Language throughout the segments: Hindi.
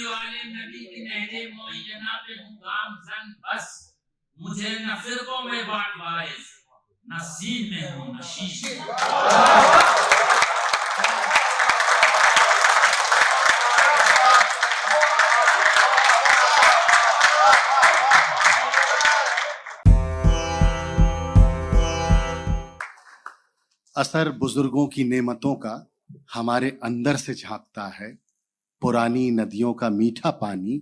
कमली वाले नबी की नहजे मुअय्यना पे हूँ गामज़न बस, मुझे न फिरकों में बांट वारिस, न सीन में हूँ नशीश। असर बुजुर्गों की नेमतों का हमारे अंदर से झांकता है, पुरानी नदियों का मीठा पानी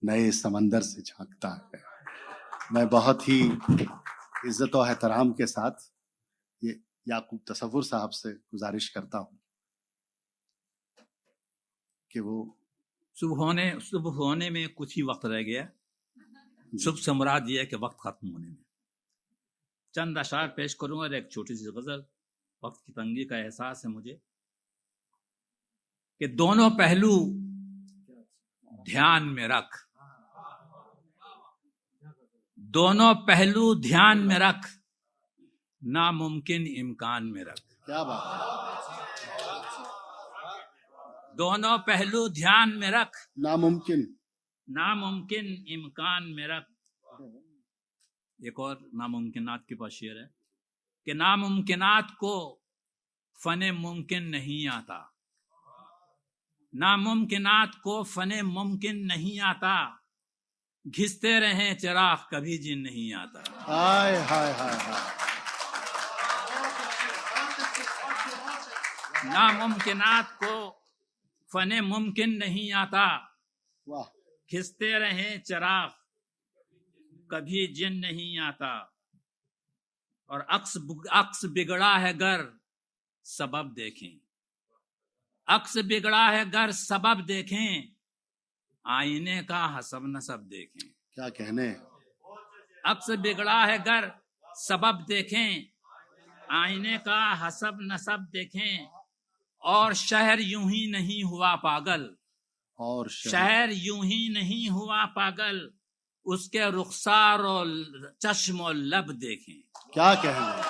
नए समंदर से झांकता है। मैं बहुत ही इज्जत और एहतराम के साथ ये याकूब तसव्वुर साहब से गुजारिश करता हूं कि वो सुबह होने में कुछ ही वक्त रह गया। सुबह से मुराद ये है कि वक्त खत्म होने में। चंद अशार पेश करूंगा और एक छोटी सी गजल। वक्त की तंगी का एहसास है मुझे कि दोनों पहलू ध्यान में रख, दोनों पहलू ध्यान में रख, नामुमकिन इम्कान में रख। क्या बात है, दोनों पहलू ध्यान में रख, नामुमकिन इम्कान में रख। एक और नामुमकिनात के पास शेर है कि नामुमकिनात को फने मुमकिन नहीं आता, नामुमकिनात को फने मुमकिन नहीं आता, घिसते रहे चिराग कभी जिन नहीं आता। हाय हाय हाय हाय। नामुमकिनात को फने मुमकिन नहीं आता, वाह। खिसते रहे चिराग कभी जिन नहीं आता। और अक्स बिगड़ा है गर सबब देखें, अक्स बिगड़ा है गर सबब देखें, आईने का हसब नसब देखें। क्या कहने। अक्स बिगड़ा है गर सबब देखें, आईने का हसब नसब देखें। और शहर यूं ही नहीं हुआ पागल, और शहर यूं ही नहीं हुआ पागल, उसके रुखसार और चश्म और लब देखें। क्या कहने।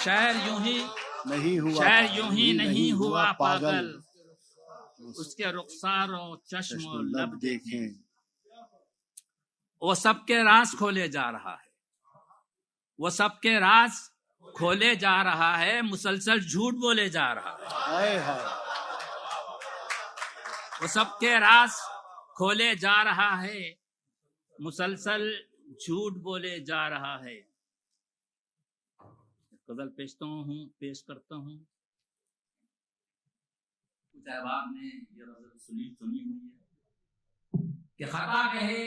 शहर यूं ही नहीं हुआ पागल, उसके रुखसार और चश्म और लब देखें। वो सबके राज खोले जा रहा है, वो सबके राज खोले जा रहा है, मुसलसल झूठ बोले जा रहा है। हाय हाय। वो सबके राज खोले जा रहा है, मुसलसल झूठ बोले जा रहा है। गजल पेश करता हूँ। कुछ अहबाब ने ये गजल सुनी हुई है कि खता कहे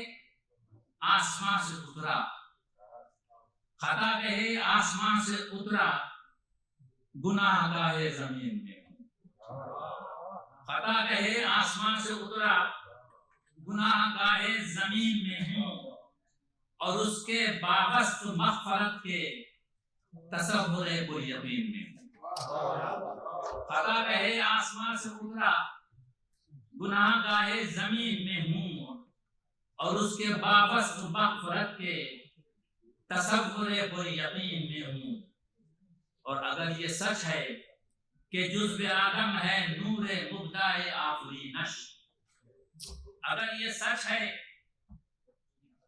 आसमां से उतरा, खता कहे आसमां से उतरा, गुनाहगाहे जमीन में हूँ। खता कहे आसमां से उतरा, गुनाहगाहे जमीन में हूँ, और उसके बावस्त मग़फ़रत के तसव्वुरे कुल यकीन में हूँ। खता कहे आसमां से उतरा, गुनाहगाहे जमीन में हूँ, और उसके बावस्त मग़फ़रत के तसव्वुरे कुल यकीन में हूँ। और अगर ये सच है कि जुज़्व आदम है नूरे मुब्दाए आफ़रीनश, अगर ये सच है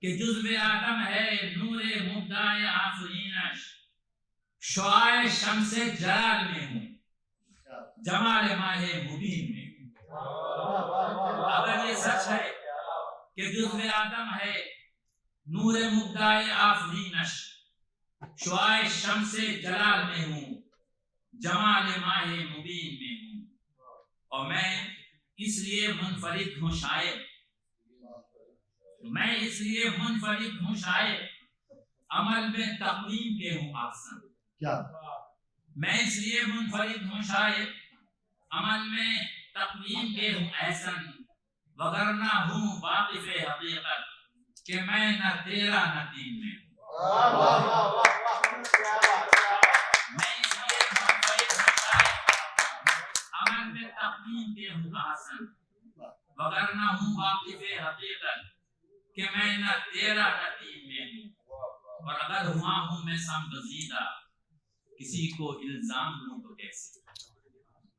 कि जुज़्व आदम है नूरे मुब्दाए आफ़रीनश, शुआए शम्से जलाल में हूँ, जमाल माहे मुबीन में हूँ। अगर ये सच है कि जुज़्व आदम है नूरे मुब्दाए आफ़रीनश, शुआए शम्से जलाल में हूँ, जमाल माहे मुबीन में हूँ। और मैं इसलिए मुनफरिद हूँ शायर, मैं इसलिए मुनफरिद हूँ शायर, अमल में तक़वीम के हूँ आसन। क्या। मैं इसलिए मुनफरिद हूँ शायर, अमल में तक़वीम के हूँ एहसन, वगरना हूँ वाक़िफ़े हक़ीक़त कि मैं न तेरा न तीन में हूँ। मैं इसलिए मुनफरिद हूँ शायर, अमल में तक़वीम के हूँ आसन, वगरना हूँ वाक़िफ़े हक़ीक़त कि मैं न तेरा न तीन में हूँ। और अगर हुआ हूँ मैं समगज़ीदा, किसी को इल्जाम दूं तो कैसे,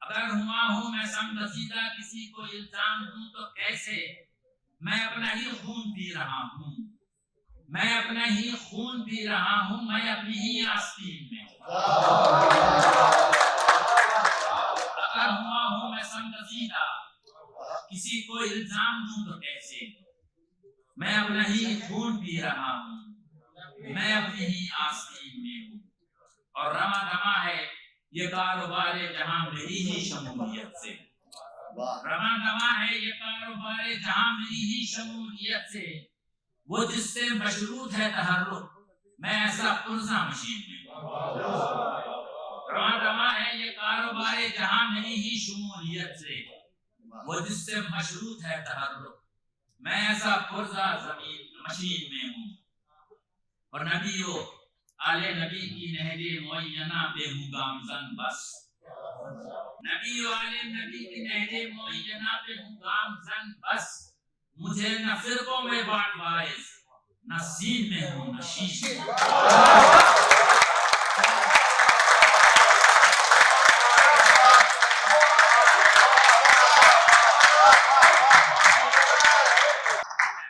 अगर हुआ हूं मैं समगजीदा किसी को इल्जाम दूं तो कैसे, मैं अपना ही खून पी रहा हूं, मैं अपना ही खून पी रहा हूं, मैं अपनी ही आस्तीन में हूं। अगर हुआ हूं मैं समगजीदा किसी को इल्जाम दूं तो कैसे, मैं अपना ही खून पी रहा हूं, मैं अपनी ही आस्तीन में हूं। और रमा दमा है ये कारोबार जहां मेरी ही शमूलियत से, रमा दमा है ये कारोबार जहां मेरी ही शमूलियत से, वो जिससे मशरूत है तहर्रुक, मैं ऐसा पुर्जा मशीन में हूं। रमा दमा है ये कारोबार जहां मेरी ही शमूलियत से, वो जिससे मशरूत है तहर्रुक, मैं ऐसा पुर्जा जमीन मशीन में हूं। और नबियों आले नबी की नहजे मुअय्यना पे हूँ गामज़न बस, नबियों आले नबी की नहजे मुअय्यना पे हूँ गामज़न बस, मुझे न फिरकों में बांट वाइज, न सीन में हूँ न शीश में।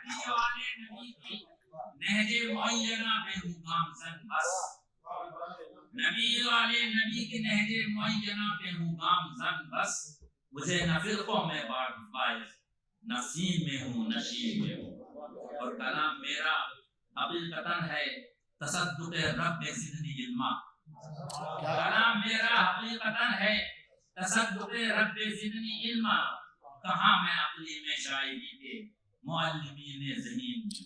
नबियों आले नबी की नहजे मुअय्यना पे हूँ गामज़न बस, नबी वाले नबी के नहजे मुअय्यना पे हूँ गामज़न बस, मुझे न फिरकों में बांट वाइज, न सीन में हूँ न शीन में हूँ। और कलाम मेरा हकीकतन है तसद्दुक़ रब्ब ज़िदनी इल्मा, कलाम मेरा हकीकतन है तसद्दुक़ रब्ब ज़िदनी इल्मा, कहाँ मैं अक़ली में शायरी के मुअल्लिमीन ज़हीन में।